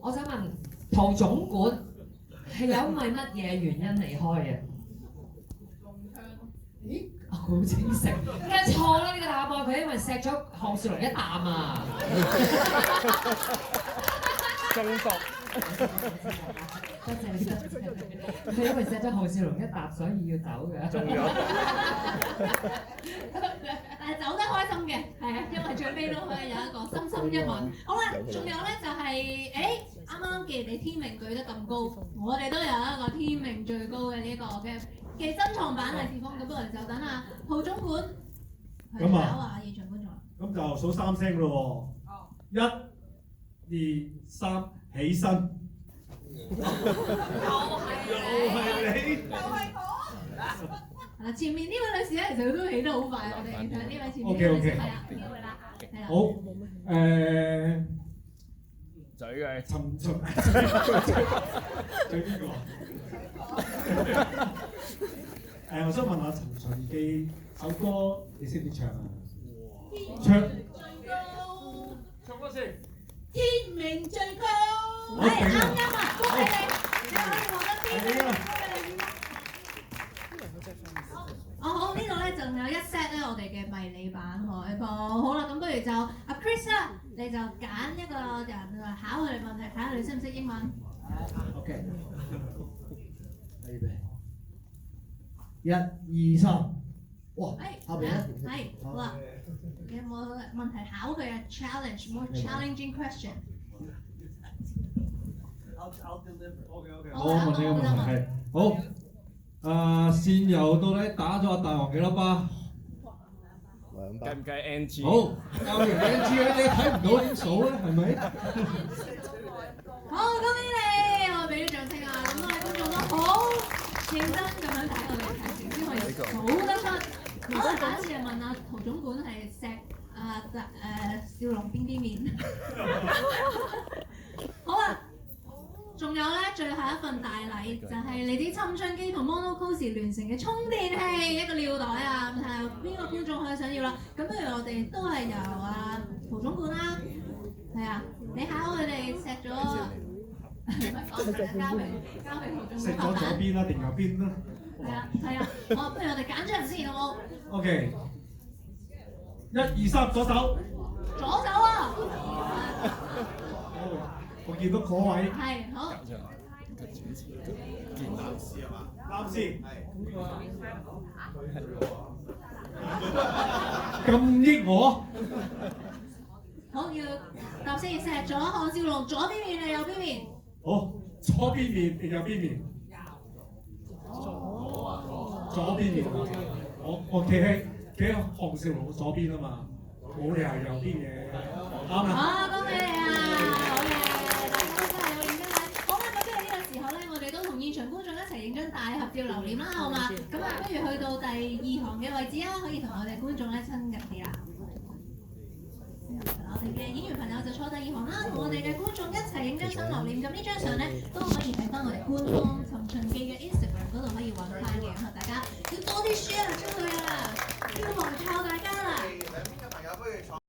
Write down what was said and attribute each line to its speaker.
Speaker 1: 我想問陶總管係因為乜嘢原因離開嘅？咦？佢好清醒，梗係錯啦呢個答案，佢因為錫咗項少龍一啖啊！
Speaker 2: 中毒。
Speaker 1: 多謝你，佢因為錫咗項少龍一啖，所以要走嘅。
Speaker 2: 中咗。
Speaker 3: 但係走得開心嘅，係啊，因為最尾都可以有一個深深一吻。好啦，仲有咧就係啱啱既然你天命舉得咁高，我哋都有一個天命最高嘅呢個嘅珍藏版利是封，咁不如就等阿陶總管去考下現場觀眾啦。
Speaker 4: 咁就數3聲咯喎，1、2、3，起身。又係你。
Speaker 3: 係啦，前面呢位女士咧，其實佢都起得好快，我哋睇呢位前面呢位女士係啦，呢位啦，係啦。
Speaker 4: 好，
Speaker 2: 嘴嘅。
Speaker 4: 尋最邊個？我想問下《尋秦記》首歌，你識唔識唱啊？唱多次。
Speaker 3: 天命最高，係啱啱啊！恭喜你，你可以獲得天命，恭喜你！好，呢度咧仲有一 set 咧，我哋嘅迷你版海報。好啦，咁不如就阿 Chris 啦，你就揀一個人考佢哋問題，睇下你識唔識英文。
Speaker 4: OK。1、2、3，哇！後邊咧。
Speaker 3: 係，好啦。有冇問題考佢啊 ？Challenge，more challenging question。I'll
Speaker 4: deliver。OK。
Speaker 5: 好，我問你個問題係好。線由到底打咗阿大王幾多巴？
Speaker 2: 計唔計 NG？
Speaker 5: 好，教完 NG 咧，你睇唔到點數咧，係咪？
Speaker 3: 好，恭喜你！我俾啲掌聲啊！咁我哋觀眾都好認真咁樣睇我哋嘅題先可以數得出。好，下一次就問阿陶總管係錫少龍邊面。好啊！仲有咧，最後一份大禮就係嚟啲青春機同 Monocozy 聯成嘅充電器一個尿袋啊！咁睇下邊個觀眾可以想要啦。咁不如我哋都係由陶總管啦，係啊，你考佢哋錫咗，交俾陶總管。
Speaker 4: 食咗左邊啦定右邊啦？
Speaker 3: 係啊，不如我哋揀張先好冇
Speaker 4: ？OK。1、2、3，左手。
Speaker 3: 左手啊！
Speaker 4: 我見到嗰位。
Speaker 3: 係好。
Speaker 4: 男士係嘛？男士。咁益我。
Speaker 3: 好，要答先，錫咗項少龍左邊面定右邊面？
Speaker 4: 好，左邊面定右邊面？左邊面。我企喺項少龍左邊啊嘛，冇理由右邊嘅。啱啦。
Speaker 3: 好，恭喜你啊！好嘅，大家都真係好認真睇。好啦，咁不如呢個時候咧，我哋都同現場觀眾一齊影張大合照留念啦，好嘛？咁啊，不如去到第2行嘅位置啊，可以同我哋觀眾咧親近啲啦。我哋嘅演員朋友就坐第2行啦，同我哋嘅觀眾一齊影張相留念。咁呢張相咧都可以喺翻我哋官方尋秦記嘅 Instagram 嗰度可以揾翻嘅，咁啊大家要多啲 share 出去啊！希望靠大家啦〜